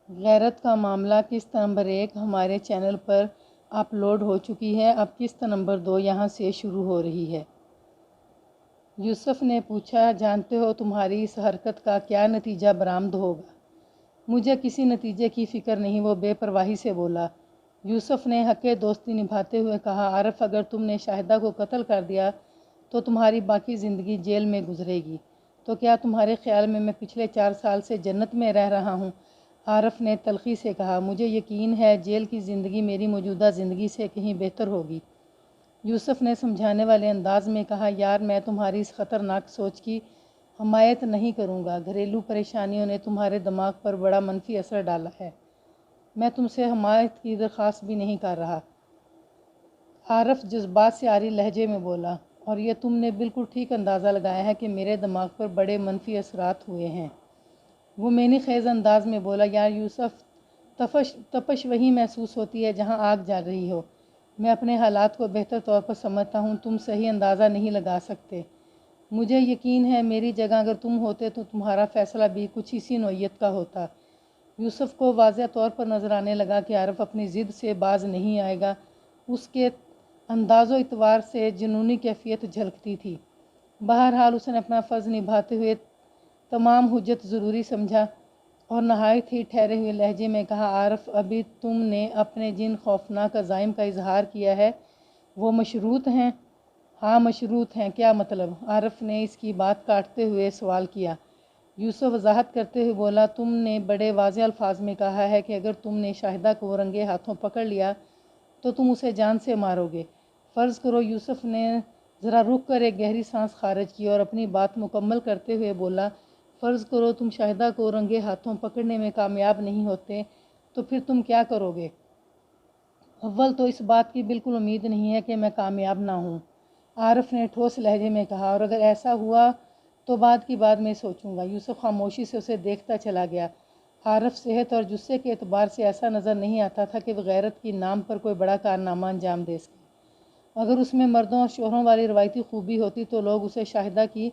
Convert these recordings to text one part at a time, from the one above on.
غیرت کا معاملہ قسط نمبر 1 ہمارے چینل پر اپلوڈ ہو چکی ہے۔ اب قسط نمبر 2 یہاں سے شروع ہو رہی ہے۔ یوسف نے پوچھا، جانتے ہو تمہاری اس حرکت کا کیا نتیجہ برآمد ہوگا؟ مجھے کسی نتیجے کی فکر نہیں، وہ بے پرواہی سے بولا۔ یوسف نے حق دوستی نبھاتے ہوئے کہا، عارف اگر تم نے شاہدہ کو قتل کر دیا تو تمہاری باقی زندگی جیل میں گزرے گی۔ تو کیا تمہارے خیال میں پچھلے 4 سال سے جنت میں رہ رہا ہوں؟ عارف نے تلخی سے کہا، مجھے یقین ہے جیل کی زندگی میری موجودہ زندگی سے کہیں بہتر ہوگی۔ یوسف نے سمجھانے والے انداز میں کہا، یار میں تمہاری اس خطرناک سوچ کی حمایت نہیں کروں گا۔ گھریلو پریشانیوں نے تمہارے دماغ پر بڑا منفی اثر ڈالا ہے۔ میں تم سے حمایت کی درخواست بھی نہیں کر رہا۔ عارف جذبات سے عاری لہجے میں بولا، اور یہ تم نے بالکل ٹھیک اندازہ لگایا ہے کہ میرے دماغ پر بڑے منفی اثرات ہوئے ہیں۔ وہ معنی خیز انداز میں بولا، یار یوسف، تپش وہی محسوس ہوتی ہے جہاں آگ جل رہی ہو۔ میں اپنے حالات کو بہتر طور پر سمجھتا ہوں، تم صحیح اندازہ نہیں لگا سکتے۔ مجھے یقین ہے میری جگہ اگر تم ہوتے تو تمہارا فیصلہ بھی کچھ اسی نوعیت کا ہوتا۔ یوسف کو واضح طور پر نظر آنے لگا کہ عارف اپنی ضد سے باز نہیں آئے گا۔ اس کے انداز و اطوار سے جنونی کیفیت جھلکتی تھی۔ بہرحال اس نے اپنا فرض نبھاتے ہوئے تمام حجت ضروری سمجھا اور نہایت ہی ٹھہرے ہوئے لہجے میں کہا، عارف ابھی تم نے اپنے جن خوفناک عزائم کا اظہار کیا ہے وہ مشروط ہیں؟ ہاں مشروط ہیں۔ کیا مطلب؟ عارف نے اس کی بات کاٹتے ہوئے سوال کیا۔ یوسف وضاحت کرتے ہوئے بولا، تم نے بڑے واضح الفاظ میں کہا ہے کہ اگر تم نے شاہدہ کو رنگے ہاتھوں پکڑ لیا تو تم اسے جان سے مارو گے۔ فرض کرو، یوسف نے ذرا رک کر ایک گہری سانس خارج کی اور اپنی بات مکمل کرتے ہوئے بولا، فرض کرو تم شاہدہ کو رنگے ہاتھوں پکڑنے میں کامیاب نہیں ہوتے تو پھر تم کیا کرو گے؟ اول تو اس بات کی بالکل امید نہیں ہے کہ میں کامیاب نہ ہوں، عارف نے ٹھوس لہجے میں کہا، اور اگر ایسا ہوا تو بعد کی بات میں سوچوں گا۔ یوسف خاموشی سے اسے دیکھتا چلا گیا۔ عارف صحت اور جثے کے اعتبار سے ایسا نظر نہیں آتا تھا کہ وہ غیرت کی نام پر کوئی بڑا کارنامہ انجام دے سکے۔ اگر اس میں مردوں اور شوہروں والی روایتی خوبی ہوتی تو لوگ اسے شاہدہ کی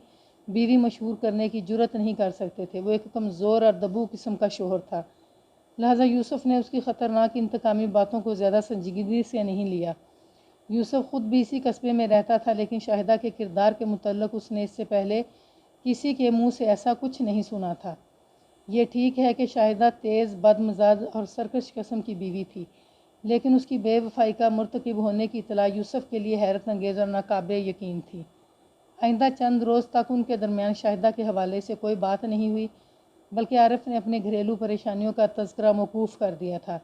بیوی مشہور کرنے کی جرت نہیں کر سکتے تھے۔ وہ ایک کمزور اور دبو قسم کا شوہر تھا، لہذا یوسف نے اس کی خطرناک انتقامی باتوں کو زیادہ سنجیدگی سے نہیں لیا۔ یوسف خود بھی اسی قصبے میں رہتا تھا، لیکن شاہدہ کے کردار کے متعلق اس نے اس سے پہلے کسی کے منہ سے ایسا کچھ نہیں سنا تھا۔ یہ ٹھیک ہے کہ شاہدہ تیز، بد مزاج اور سرکش قسم کی بیوی تھی، لیکن اس کی بے وفائی کا مرتکب ہونے کی اطلاع یوسف کے لیے حیرت انگیز اور ناقابل یقین تھی۔ آئندہ چند روز تک ان کے درمیان شاہدہ کے حوالے سے کوئی بات نہیں ہوئی، بلکہ عارف نے اپنے گھریلو پریشانیوں کا تذکرہ موقوف کر دیا تھا۔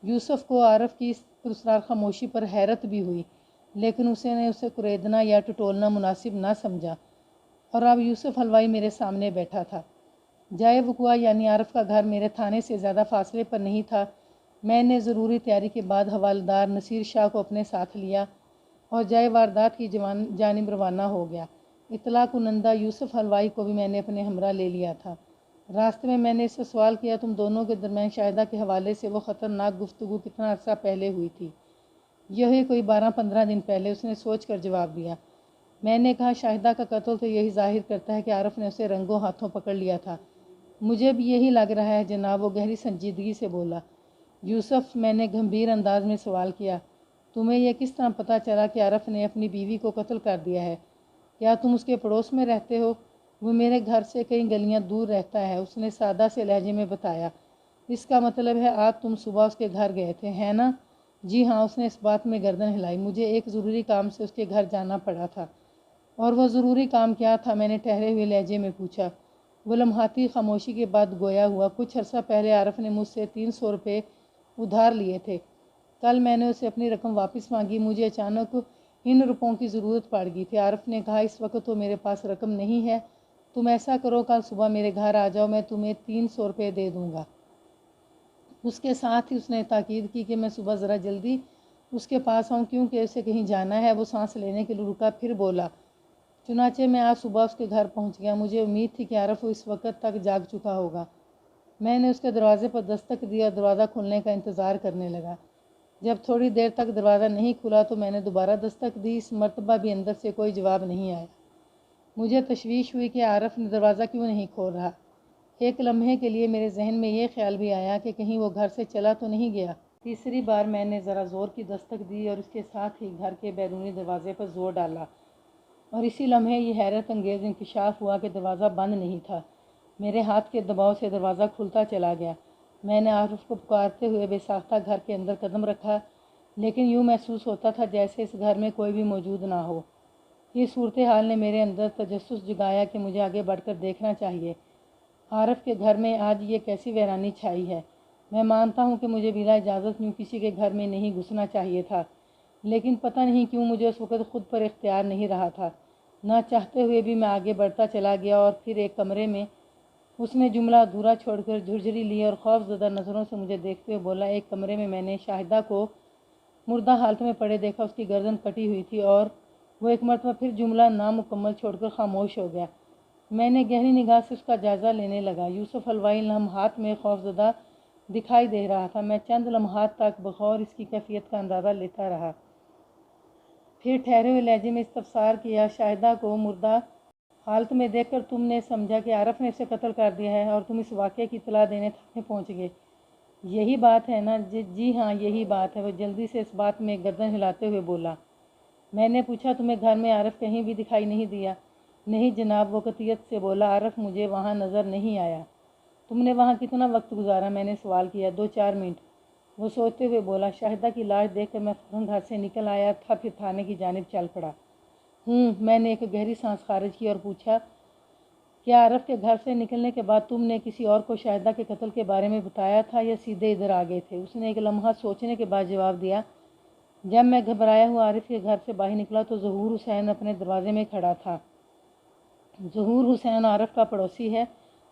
یوسف کو عارف کی اس پراسرار خاموشی پر حیرت بھی ہوئی، لیکن اسے کریدنا یا ٹٹولنا مناسب نہ سمجھا۔ اور اب یوسف حلوائی میرے سامنے بیٹھا تھا۔ جائے وقوع یعنی عارف کا گھر میرے تھانے سے زیادہ فاصلے پر نہیں تھا۔ میں نے ضروری تیاری کے بعد حوالدار نصیر شاہ کو اپنے ساتھ لیا اور جائے واردات کی جانب روانہ ہو گیا۔ اطلاع کنندہ یوسف حلوائی کو بھی میں نے اپنے ہمراہ لے لیا تھا۔ راستے میں میں نے اس سے سوال کیا، تم دونوں کے درمیان شاہدہ کے حوالے سے وہ خطرناک گفتگو کتنا عرصہ پہلے ہوئی تھی؟ یہی کوئی 12-15 دن پہلے، اس نے سوچ کر جواب دیا۔ میں نے کہا، شاہدہ کا قتل تو یہی ظاہر کرتا ہے کہ عارف نے اسے رنگوں ہاتھوں پکڑ لیا تھا۔ مجھے بھی یہی لگ رہا ہے جناب، وہ گہری سنجیدگی سے بولا۔ یوسف، میں نے گمبھیر انداز میں سوال کیا، تمہیں یہ کس طرح پتہ چلا کہ عارف نے اپنی بیوی کو قتل کر دیا ہے؟ کیا تم اس کے پڑوس میں رہتے ہو؟ وہ میرے گھر سے کئی گلیاں دور رہتا ہے، اس نے سادہ سے لہجے میں بتایا۔ اس کا مطلب ہے آج تم صبح اس کے گھر گئے تھے، ہے نا؟ جی ہاں، اس نے اس بات میں گردن ہلائی۔ مجھے ایک ضروری کام سے اس کے گھر جانا پڑا تھا۔ اور وہ ضروری کام کیا تھا؟ میں نے ٹھہرے ہوئے لہجے میں پوچھا۔ وہ لمحاتی خاموشی کے بعد گویا ہوا، کچھ عرصہ پہلے عارف نے مجھ سے 300 روپے ادھار لیے تھے۔ کل میں نے اسے اپنی رقم واپس مانگی، مجھے اچانک ان روپوں کی ضرورت پڑ گئی تھی۔ عارف نے کہا، اس وقت تو میرے پاس رقم نہیں ہے، تم ایسا کرو کل صبح میرے گھر آ جاؤ، میں تمہیں 300 روپے دے دوں گا۔ اس کے ساتھ ہی اس نے تاکید کی کہ میں صبح ذرا جلدی اس کے پاس آؤں کیونکہ اسے کہیں جانا ہے۔ وہ سانس لینے کے لیے رکا، پھر بولا، چنانچہ میں آج صبح اس کے گھر پہنچ گیا۔ مجھے امید تھی کہ عارف اس وقت تک جاگ چکا ہوگا۔ میں نے اس کے دروازے پر دستک دی اور دروازہ کھلنے کا انتظار کرنے لگا۔ جب تھوڑی دیر تک دروازہ نہیں کھلا تو میں نے دوبارہ دستک دی۔ اس مرتبہ بھی اندر سے کوئی جواب نہیں آیا۔ مجھے تشویش ہوئی کہ عارف نے دروازہ کیوں نہیں کھول رہا۔ ایک لمحے کے لیے میرے ذہن میں یہ خیال بھی آیا کہ کہیں وہ گھر سے چلا تو نہیں گیا۔ تیسری بار میں نے ذرا زور کی دستک دی اور اس کے ساتھ ہی گھر کے بیرونی دروازے پر زور ڈالا، اور اسی لمحے یہ حیرت انگیز انکشاف ہوا کہ دروازہ بند نہیں تھا۔ میرے ہاتھ کے دباؤ سے دروازہ کھلتا چلا گیا۔ میں نے عارف کو پکارتے ہوئے بے ساختہ گھر کے اندر قدم رکھا، لیکن یوں محسوس ہوتا تھا جیسے اس گھر میں کوئی بھی موجود نہ ہو۔ اس صورتحال نے میرے اندر تجسس جگایا کہ مجھے آگے بڑھ کر دیکھنا چاہیے۔ عارف کے گھر میں آج یہ کیسی ویرانی چھائی ہے۔ میں مانتا ہوں کہ مجھے بلا اجازت یوں کسی کے گھر میں نہیں گھسنا چاہیے تھا، لیکن پتہ نہیں کیوں مجھے اس وقت خود پر اختیار نہیں رہا تھا۔ نہ چاہتے ہوئے بھی میں آگے بڑھتا چلا گیا اور پھر ایک کمرے میں اس نے جملہ ادھورا چھوڑ کر جھرجھری لی اور خوف زدہ نظروں سے مجھے دیکھتے ہوئے بولا، ایک کمرے میں میں نے شاہدہ کو مردہ حالت میں پڑے دیکھا، اس کی گردن کٹی ہوئی تھی، اور وہ ایک مرتبہ پھر جملہ نامکمل چھوڑ کر خاموش ہو گیا۔ میں نے گہری نگاہ سے اس کا جائزہ لینے لگا۔ یوسف حلوائی لمحات میں خوف زدہ دکھائی دے رہا تھا۔ میں چند لمحات تک بغور اس کی کیفیت کا اندازہ لیتا رہا، پھر ٹھہرے ہوئے لہجے میں استفسار کیا، شاہدہ کو مردہ حالت میں دیکھ کر تم نے سمجھا کہ عارف نے اسے قتل کر دیا ہے اور تم اس واقعے کی اطلاع دینے تھانے پہنچ گئے؟ یہی بات ہے نا؟ جی ہاں، یہی بات ہے، وہ جلدی سے اس بات میں گردن ہلاتے ہوئے بولا۔ میں نے پوچھا، تمہیں گھر میں عارف کہیں بھی دکھائی نہیں دیا؟ نہیں جناب، وہ قطعیت سے بولا، عارف مجھے وہاں نظر نہیں آیا۔ تم نے وہاں کتنا وقت گزارا؟ میں نے سوال کیا۔ 2-4 منٹ، وہ سوچتے ہوئے بولا۔ شاہدہ کی لاش دیکھ کر میں فوراً گھر سے نکل آیا تھا، پھر تھانے کی جانب چل پڑا۔ میں نے ایک گہری سانس خارج کی اور پوچھا، کیا عارف کے گھر سے نکلنے کے بعد تم نے کسی اور کو شاہدہ کے قتل کے بارے میں بتایا تھا یا سیدھے ادھر آ گئے تھے؟ اس نے ایک لمحہ سوچنے کے بعد جواب دیا، جب میں گھبرایا ہوا عارف کے گھر سے باہر نکلا تو ظہور حسین اپنے دروازے میں کھڑا تھا۔ ظہور حسین عارف کا پڑوسی ہے۔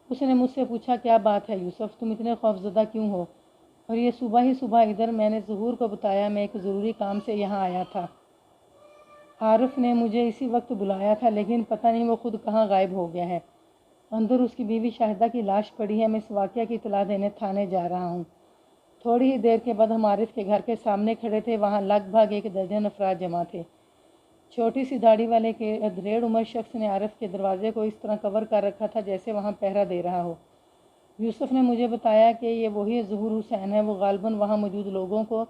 اس نے مجھ سے پوچھا، کیا بات ہے یوسف، تم اتنے خوفزدہ کیوں ہو؟ اور یہ صبح ہی صبح ادھر؟ میں نے ظہور کو بتایا، میں ایک ضروری کام سے یہاں آیا تھا۔ عارف نے مجھے اسی وقت بلایا تھا، لیکن پتہ نہیں وہ خود کہاں غائب ہو گیا ہے۔ اندر اس کی بیوی شاہدہ کی لاش پڑی ہے۔ میں اس واقعہ کی اطلاع دینے تھانے جا رہا ہوں۔ تھوڑی ہی دیر کے بعد ہم عارف کے گھر کے سامنے کھڑے تھے۔ وہاں لگ بھگ 1 درجن افراد جمع تھے۔ چھوٹی سی داڑھی والے کے ادھیڑ عمر شخص نے عارف کے دروازے کو اس طرح کور کر رکھا تھا جیسے وہاں پہرا دے رہا ہو۔ یوسف نے مجھے بتایا کہ یہ وہی ظہور حسین ہے۔ وہ غالباً وہاں موجود لوگوں کو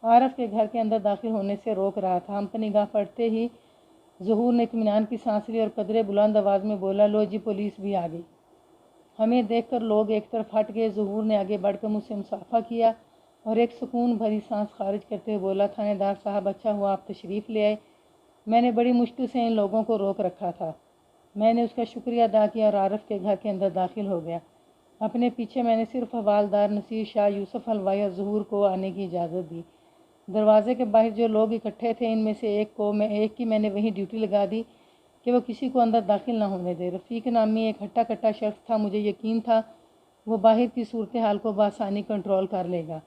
عارف کے گھر کے اندر داخل ہونے سے روک رہا تھا۔ ہم پر نگاہ پڑتے ہی ظہور نے اطمینان کی سانس لی اور قدرے بلند آواز میں بولا، لو جی، پولیس بھی آ گئی۔ ہمیں دیکھ کر لوگ ایک طرف ہٹ گئے۔ ظہور نے آگے بڑھ کر مجھ سے مصافحہ کیا اور ایک سکون بھری سانس خارج کرتے ہوئے بولا، تھانے دار صاحب، اچھا ہوا آپ تشریف لے آئے۔ میں نے بڑی مشکل سے ان لوگوں کو روک رکھا تھا۔ میں نے اس کا شکریہ ادا کیا اور عارف کے گھر کے اندر داخل ہو گیا۔ اپنے پیچھے میں نے صرف حوالدار نصیر شاہ، یوسف حلوائی اور ظہور کو آنے کی اجازت دی۔ دروازے کے باہر جو لوگ اکٹھے تھے، ان میں سے ایک کی میں نے وہیں ڈیوٹی لگا دی کہ وہ کسی کو اندر داخل نہ ہونے دے۔ رفیق نامی ایک ہٹا کٹا شخص تھا۔ مجھے یقین تھا وہ باہر کی صورتحال کو بآسانی کنٹرول کر لے گا۔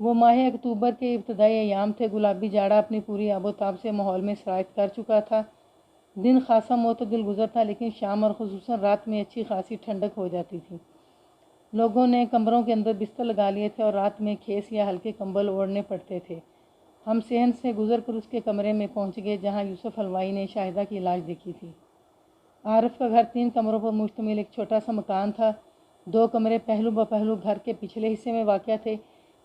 وہ ماہ اکتوبر کے ابتدائی ایام تھے۔ گلابی جاڑا اپنی پوری آب و تاب سے ماحول میں سرایت کر چکا تھا۔ دن خاصا معتدل گزر تھا، لیکن شام اور خصوصاً رات میں اچھی خاصی ٹھنڈک ہو جاتی تھی۔ لوگوں نے کمروں کے اندر بستر لگا لیے تھے اور رات میں کھیس یا ہلکے کمبل اوڑھنے پڑتے تھے۔ ہم صحن سے گزر کر اس کے کمرے میں پہنچ گئے جہاں یوسف حلوائی نے شاہدہ کی لاش دیکھی تھی۔ عارف کا گھر 3 کمروں پر مشتمل ایک چھوٹا سا مکان تھا۔ 2 کمرے پہلو بپہلو گھر کے پچھلے حصے میں واقع تھے۔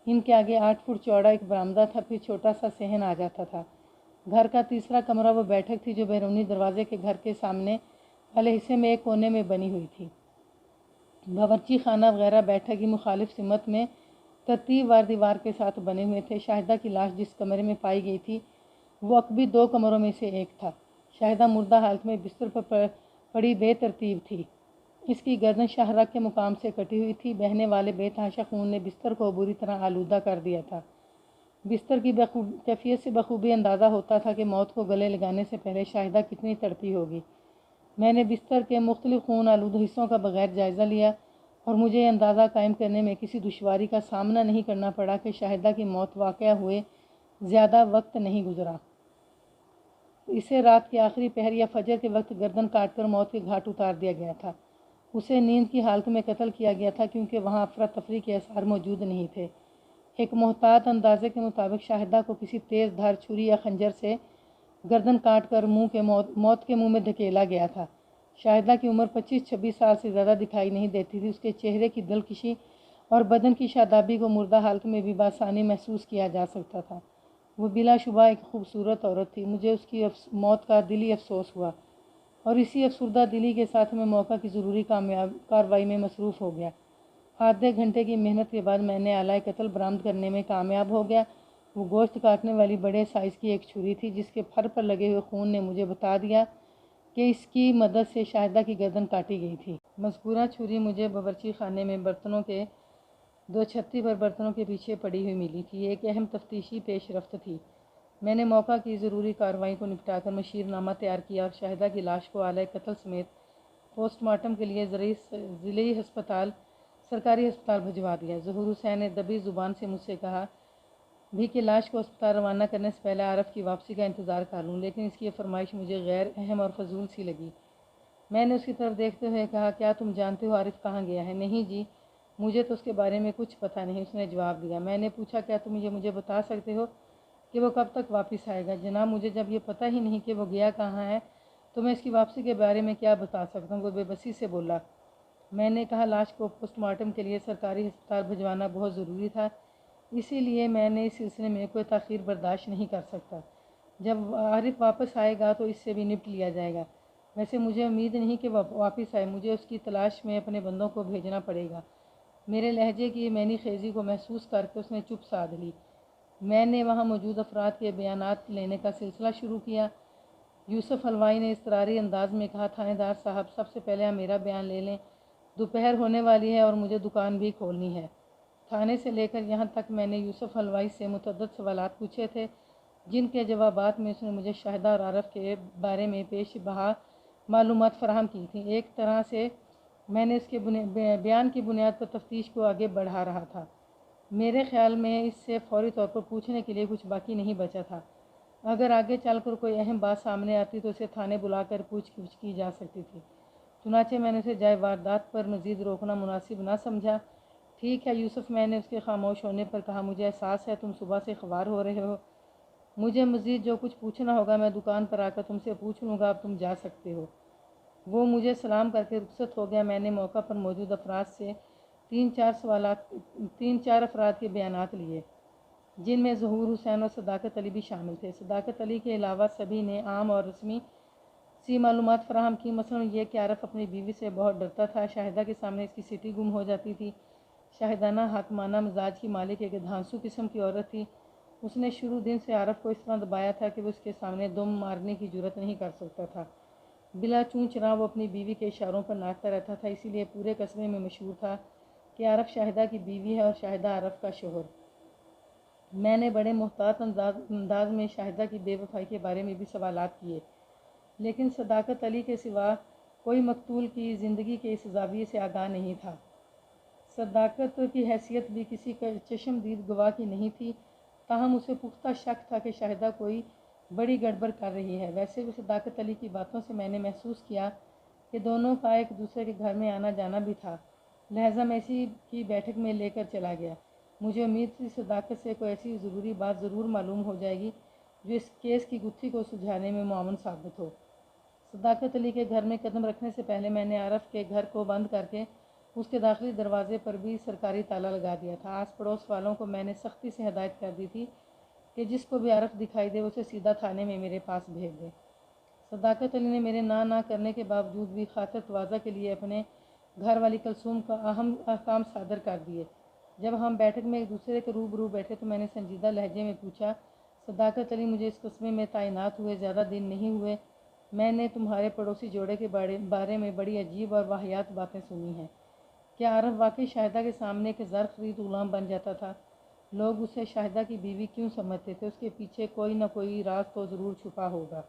ان کے آگے 8 فٹ چوڑا ایک برآمدہ تھا، پھر چھوٹا سا صحن آ جاتا تھا۔ گھر کا تیسرا کمرہ وہ بیٹھک تھی جو بیرونی دروازے کے گھر کے سامنے والے حصے میں ایک کونے میں بنی ہوئی تھی۔ باورچی خانہ وغیرہ بیٹھک کی مخالف سمت میں ترتیب وار دیوار کے ساتھ بنے ہوئے تھے۔ شاہدہ کی لاش جس کمرے میں پائی گئی تھی وہ عقبی 2 کمروں میں سے ایک تھا۔ شاہدہ مردہ حالت میں بستر پر پڑی بے ترتیب تھی۔ اس کی گردن شاہراہ کے مقام سے کٹی ہوئی تھی۔ بہنے والے بے تحاشا خون نے بستر کو بری طرح آلودہ کر دیا تھا۔ بستر کی کیفیت سے بخوبی اندازہ ہوتا تھا کہ موت کو گلے لگانے سے پہلے شاہدہ کتنی تڑپی ہوگی۔ میں نے بستر کے مختلف خون آلود حصوں کا بغیر جائزہ لیا اور مجھے یہ اندازہ قائم کرنے میں کسی دشواری کا سامنا نہیں کرنا پڑا کہ شاہدہ کی موت واقعہ ہوئے زیادہ وقت نہیں گزرا۔ اسے رات کے آخری پہر یا فجر کے وقت گردن کاٹ کر موت کے گھاٹ اتار دیا گیا تھا۔ اسے نیند کی حالت میں قتل کیا گیا تھا کیونکہ وہاں افراتفری کے آثار موجود نہیں تھے۔ ایک محتاط اندازے کے مطابق شاہدہ کو کسی تیز دھار چھری یا خنجر سے گردن کاٹ کر موت کے منہ میں دھکیلا گیا تھا۔ شاہدہ کی عمر 25-26 سال سے زیادہ دکھائی نہیں دیتی تھی۔ اس کے چہرے کی دلکشی اور بدن کی شادابی کو مردہ حالت میں بھی بآسانی محسوس کیا جا سکتا تھا۔ وہ بلا شبہ ایک خوبصورت عورت تھی۔ مجھے اس کی موت کا دلی افسوس ہوا اور اسی افسردہ دلی کے ساتھ میں موقع کی ضروری کارروائی میں مصروف ہو گیا۔ آدھے گھنٹے کی محنت کے بعد میں نے آلۂ قتل برآمد کرنے میں کامیاب ہو گیا۔ وہ گوشت کاٹنے والی بڑے سائز کی ایک چھری تھی جس کے پھر پر لگے ہوئے خون نے مجھے بتا دیا کہ اس کی مدد سے شاہدہ کی گردن کاٹی گئی تھی۔ مذکورہ چھری مجھے باورچی خانے میں دو چھتی پر برتنوں کے پیچھے پڑی ہوئی ملی تھی۔ یہ ایک اہم تفتیشی پیش رفت تھی۔ میں نے موقع کی ضروری کارروائی کو نپٹا کر مشیر نامہ تیار کیا اور شاہدہ کی لاش کو آلۂ قتل سمیت پوسٹ مارٹم کے لیے ضلعی سرکاری ہسپتال بھجوا دیا۔ ظہور حسین نے دبی زبان سے مجھ سے کہا بھی کہ لاش کو ہسپتال روانہ کرنے سے پہلے عارف کی واپسی کا انتظار کر لوں، لیکن اس کی یہ فرمائش مجھے غیر اہم اور فضول سی لگی۔ میں نے اس کی طرف دیکھتے ہوئے کہا، کیا تم جانتے ہو عارف کہاں گیا ہے؟ نہیں جی، مجھے تو اس کے بارے میں کچھ پتہ نہیں، اس نے جواب دیا۔ میں نے پوچھا، کیا تم یہ مجھے بتا سکتے ہو کہ وہ کب تک واپس آئے گا؟ جناب، مجھے جب یہ پتہ ہی نہیں کہ وہ گیا کہاں ہے تو میں اس کی واپسی کے بارے میں کیا بتا سکتا ہوں؟ وہ بے بسی سے بولا۔ میں نے کہا، لاش کو پوسٹ مارٹم کے لیے سرکاری ہسپتال بھجوانا بہت ضروری تھا، اسی لیے میں نے اس سلسلے میں کوئی تاخیر برداشت نہیں کر سکتا۔ جب عارف واپس آئے گا تو اس سے بھی نپٹ لیا جائے گا۔ ویسے مجھے امید نہیں کہ وہ واپس آئے، مجھے اس کی تلاش میں اپنے بندوں کو بھیجنا پڑے گا۔ میرے لہجے کی معنی خیزی کو محسوس کر کے اس نے چپ سادھ لی۔ میں نے وہاں موجود افراد کے بیانات لینے کا سلسلہ شروع کیا۔ یوسف حلوائی نے اضطراری انداز میں کہا، تھانے دار صاحب، سب سے پہلے آپ میرا بیان لے لیں، دوپہر ہونے والی ہے اور مجھے دکان بھی کھولنی ہے۔ تھانے سے لے کر یہاں تک میں نے یوسف حلوائی سے متعدد سوالات پوچھے تھے، جن کے جوابات میں اس نے مجھے شاہدہ اور عارف کے بارے میں پیش بہا معلومات فراہم کی تھیں۔ ایک طرح سے میں نے اس کے بیان کی بنیاد پر تفتیش کو آگے بڑھا رہا تھا۔ میرے خیال میں اس سے فوری طور پر پوچھنے کے لیے کچھ باقی نہیں بچا تھا۔ اگر آگے چل کر کوئی اہم بات سامنے آتی تو اسے تھانے بلا کر پوچھ گچھ کی جا سکتی تھی۔ چنانچہ میں نے اسے جائے واردات پر مزید روکنا مناسب نہ سمجھا۔ ٹھیک ہے یوسف، میں نے اس کے خاموش ہونے پر کہا، مجھے احساس ہے تم صبح سے خوار ہو رہے ہو۔ مجھے مزید جو کچھ پوچھنا ہوگا میں دکان پر آ کر تم سے پوچھ لوں گا، اب تم جا سکتے ہو۔ وہ مجھے سلام کر کے رخصت ہو گیا۔ میں نے موقع پر موجود افراد سے تین چار افراد کے بیانات لیے، جن میں ظہور حسین اور صداقت علی بھی شامل تھے۔ صداقت علی کے علاوہ سبھی نے عام اور رسمی سی معلومات فراہم کی، مثلاً یہ کہ عارف اپنی بیوی سے بہت ڈرتا تھا، شاہدہ کے سامنے اس کی سیٹی گم ہو جاتی تھی، شاہدانہ حاکمانہ مزاج کی مالک ایک دھانسو قسم کی عورت تھی، اس نے شروع دن سے عارف کو اس طرح دبایا تھا کہ وہ اس کے سامنے دم مارنے کی جرات نہیں کر سکتا تھا، بلا چوں چراں وہ اپنی بیوی کے اشاروں پر ناچتا رہتا تھا، اسی لیے پورے قصبے میں مشہور تھا کہ عارف شاہدہ کی بیوی ہے اور شاہدہ عارف کا شوہر۔ میں نے بڑے محتاط انداز میں شاہدہ کی بے وفائی کے بارے میں بھی سوالات کیے، لیکن صداقت علی کے سوا کوئی مقتول کی زندگی کے اس زاویے سے آگاہ نہیں تھا۔ صداقت کی حیثیت بھی کسی چشمدید گواہ کی نہیں تھی، تاہم اسے پختہ شک تھا کہ شاہدہ کوئی بڑی گڑبڑ کر رہی ہے۔ ویسے بھی صداقت علی کی باتوں سے میں نے محسوس کیا کہ دونوں کا ایک دوسرے کے گھر میں آنا جانا بھی تھا، لہٰذا میں اسی کی بیٹھک میں لے کر چلا گیا۔ مجھے امید تھی صداقت سے کوئی ایسی ضروری بات ضرور معلوم ہو جائے گی جو اس کیس کی گتھی کو سلجھانے میں معاون ثابت ہو۔ صداقت علی کے گھر میں قدم رکھنے سے پہلے میں نے عارف کے گھر کو بند کر کے اس کے داخلی دروازے پر بھی سرکاری تالا لگا دیا تھا۔ آس پڑوس والوں کو میں نے سختی سے ہدایت کر دی تھی کہ جس کو بھی عارف دکھائی دے اسے سیدھا تھانے میں میرے پاس بھیج دے۔ صداقت علی نے میرے نہ کرنے کے باوجود بھی خاطر تواضع کے لیے اپنے گھر والی کلثوم کا اہم احکام صادر کر دیے۔ جب ہم بیٹھک میں ایک دوسرے کے روبرو بیٹھے تو میں نے سنجیدہ لہجے میں پوچھا، صداقت علی، مجھے اس قصبے میں تعینات ہوئے زیادہ دن نہیں ہوئے، میں نے تمہارے پڑوسی جوڑے کے بارے میں بڑی عجیب اور واہیات باتیں سنی ہیں۔ کیا عارف واقعی شاہدہ کے سامنے ایک زر خرید غلام بن جاتا تھا؟ لوگ اسے شاہدہ کی بیوی کیوں سمجھتے تھے؟ اس کے پیچھے کوئی نہ کوئی راز تو ضرور چھپا ہوگا۔